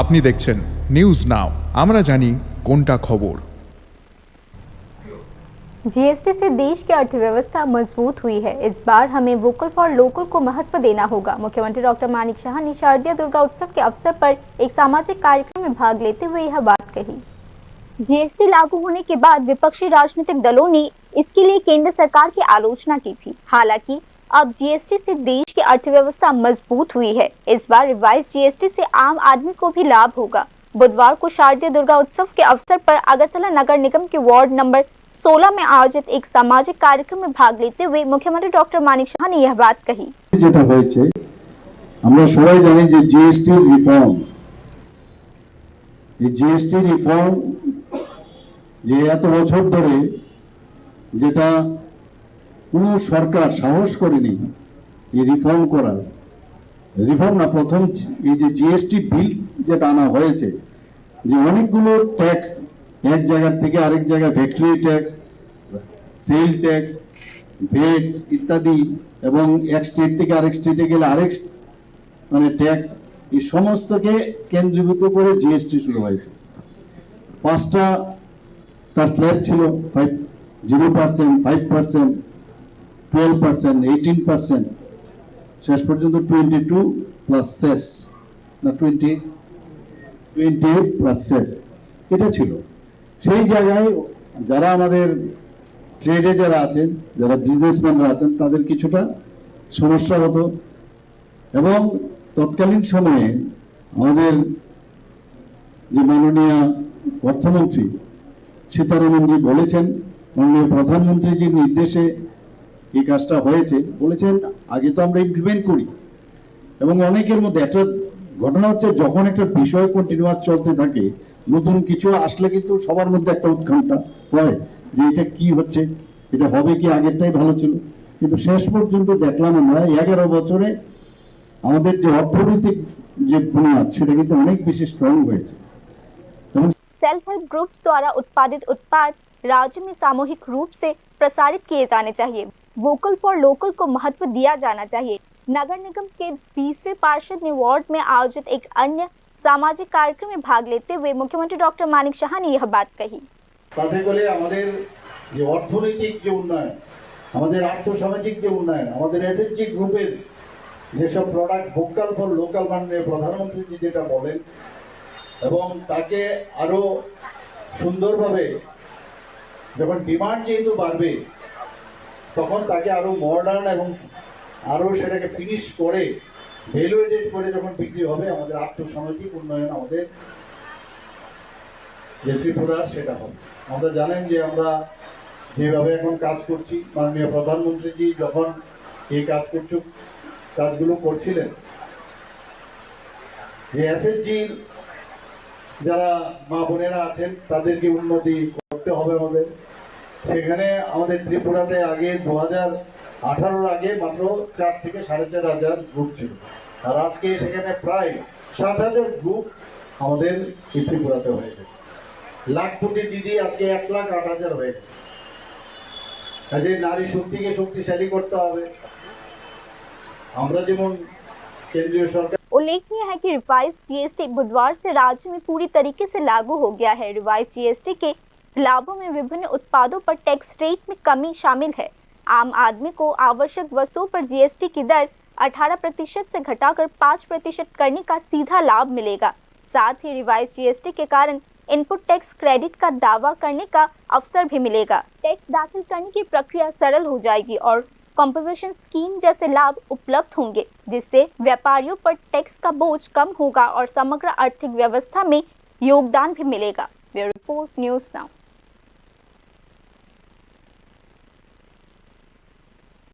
আপনি দেখছেন news now, আমরা জানি কোনটা খবর। जीएसटी से देश की अर्थव्यवस्था मजबूत हुई है। इस बार हमें वोकल फॉर लोकल को महत्व देना होगा। मुख्यमंत्री डॉक्टर मानिक शाह ने शारदीय दुर्गा उत्सव के अवसर पर एक सामाजिक कार्यक्रम में भाग लेते हुए यह बात कही। जीएसटी लागू होने के बाद विपक्षी राजनीतिक दलों ने इसके लिए केंद्र सरकार की आलोचना की थी। हालांकि अब जीएसटी से देश की अर्थव्यवस्था मजबूत हुई है। इस बार रिवाइज जीएसटी से आम आदमी को भी लाभ होगा। बुधवार को शारदीय दुर्गा उत्सव के अवसर पर अगरतला नगर निगम के वार्ड नंबर 16 में आयोजित एक सामाजिक कार्यक्रम में भाग लेते हुए मुख्यमंत्री डॉक्टर मानिक शाह ने यह बात कही। যেটা হয়েছে আমরা সবাই জানি যে জিএসটি রিফর্ম, এই জিএসটি রিফর্ম যে এত বছর ধরে যেটা কোনো সরকার সাহস করেনি এই রিফর্ম করার, রিফর্ম না প্রথম এই যে জিএসটি বিল যেটা আনা হয়েছে, যে অনেকগুলো ট্যাক্স এক জায়গা থেকে আরেক জায়গায়, ফ্যাক্টরি ট্যাক্স, সেল ট্যাক্স, ভেট ইত্যাদি, এবং এক স্টেট থেকে আরেক স্টেটে গেলে আরেক মানে ট্যাক্স, এই সমস্তকে কেন্দ্রীভূত করে জিএসটি শুরু হয়েছে। পাঁচটা তার স্ল্যাব ছিল, 0%, 5%, 12%, 18%, শেষ পর্যন্ত 22 প্লাস সেস না 28 প্লাস সেস, এটা ছিল। সেই জায়গায় যারা আমাদের ট্রেডে যারা আছেন, যারা বিজনেসম্যানরা আছেন, তাদের কিছুটা সমস্যা হতো। এবং তৎকালীন সময়ে আমাদের যে মাননীয় অর্থমন্ত্রী সীতারমণজি বলেছেন, মাননীয় প্রধানমন্ত্রীজির নির্দেশে এই কাজটা হয়েছে, বলেছেন আগে তো আমরা ইমপ্লিমেন্ট করি। এবং অনেকের মধ্যে একটা ঘটনা হচ্ছে, যখন একটা বিষয় কন্টিনিউয়াস চলতে থাকে, নতুন কিছু আসলে কিন্তু সবার মধ্যে একটা উৎকণ্ঠা হয় যে এটা কি হচ্ছে, এটা হবে কি, আগেরটাই ভালো ছিল। কিন্তু শেষ পর্যন্ত দেখলাম আমরা 11 বছরে আমাদের যে অর্থনৈতিক যে বুনিয়াদ, সেটা কিন্তু অনেক বেশি স্ট্রং হয়েছে। सेल्फ हेल्प ग्रुप्स द्वारा उत्पादित उत्पाद राज्य में सामूहिक रूप से प्रसारित किए जाने चाहिए। वोकल फॉर लोकल को महत्व दिया जाना चाहिए। नगर निगम के 20वें पार्षद ने वार्ड में आयोजित एक अन्य सामाजिक कार्यक्रम में भाग लेते हुए मुख्यमंत्री डॉक्टर मानिक शाह ने यह बात कही। তাতে করে আমাদের যে অর্থনৈতিক যে উন্নয়ন, আমাদের আর্থসামাজিক যে উন্নয়ন, আমাদের এসএসজি গ্রুপের যেসব প্রোডাক্ট ভোকাল ফর লোকাল মাননীয় প্রধানমন্ত্রী যেটা বলেন, এবং তাকে আরো সুন্দরভাবে, যখন ডিমান্ড যেহেতু বাড়বে, তখন তাকে আরো মডার্ন এবং আরো সেটাকে ফিনিশ করে ভ্যালুয়েটেড করে যখন বিক্রি হবে, আমাদের আর্থসামাজিক উন্নয়ন আমাদের যে ত্রিপুরা সেটা হবে। আমরা জানেন যে আমরা যেভাবে এখন কাজ করছি, মাননীয় প্রধানমন্ত্রীজি যখন এই কাজগুলো করছিলেন, যে এসএসজির যারা মা বোনেরা আছেন তাদেরকে উন্নতি করতে হবে আমাদের। সেখানে আমাদের ত্রিপুরাতে আগে 2018 আগে মাত্র 4 থেকে 4,500 গ্রুপ ছিল, আর আজকে সেখানে প্রায় 60,000 গ্রুপ আমাদের এই ত্রিপুরাতে হয়েছে। লাখপতি দিদি আজকে 1,08,000 হয়ে গেছে। কাজে নারী শক্তিকে শক্তিশালী করতে হবে। আমরা যেমন কেন্দ্রীয় সরকার। उल्लेखनीय है कि रिवाइज जीएसटी बुधवार से राज्य में पूरी तरीके से लागू हो गया है। रिवाइज जीएसटी के लाभों में विभिन्न उत्पादों पर टैक्स रेट में कमी शामिल है। आम आदमी को आवश्यक वस्तुओं पर जीएसटी की दर 18% से घटाकर 5% करने का सीधा लाभ मिलेगा। साथ ही रिवाइज जीएसटी के कारण इनपुट टैक्स क्रेडिट का दावा करने का अवसर भी मिलेगा। टैक्स दाखिल करने की प्रक्रिया सरल हो जाएगी और कॉम्पोजिशन स्कीम जैसे लाभ उपलब्ध होंगे, जिससे व्यापारियों पर टैक्स का बोझ कम होगा और समग्र आर्थिक व्यवस्था में योगदान भी मिलेगा। Bureau report, news now.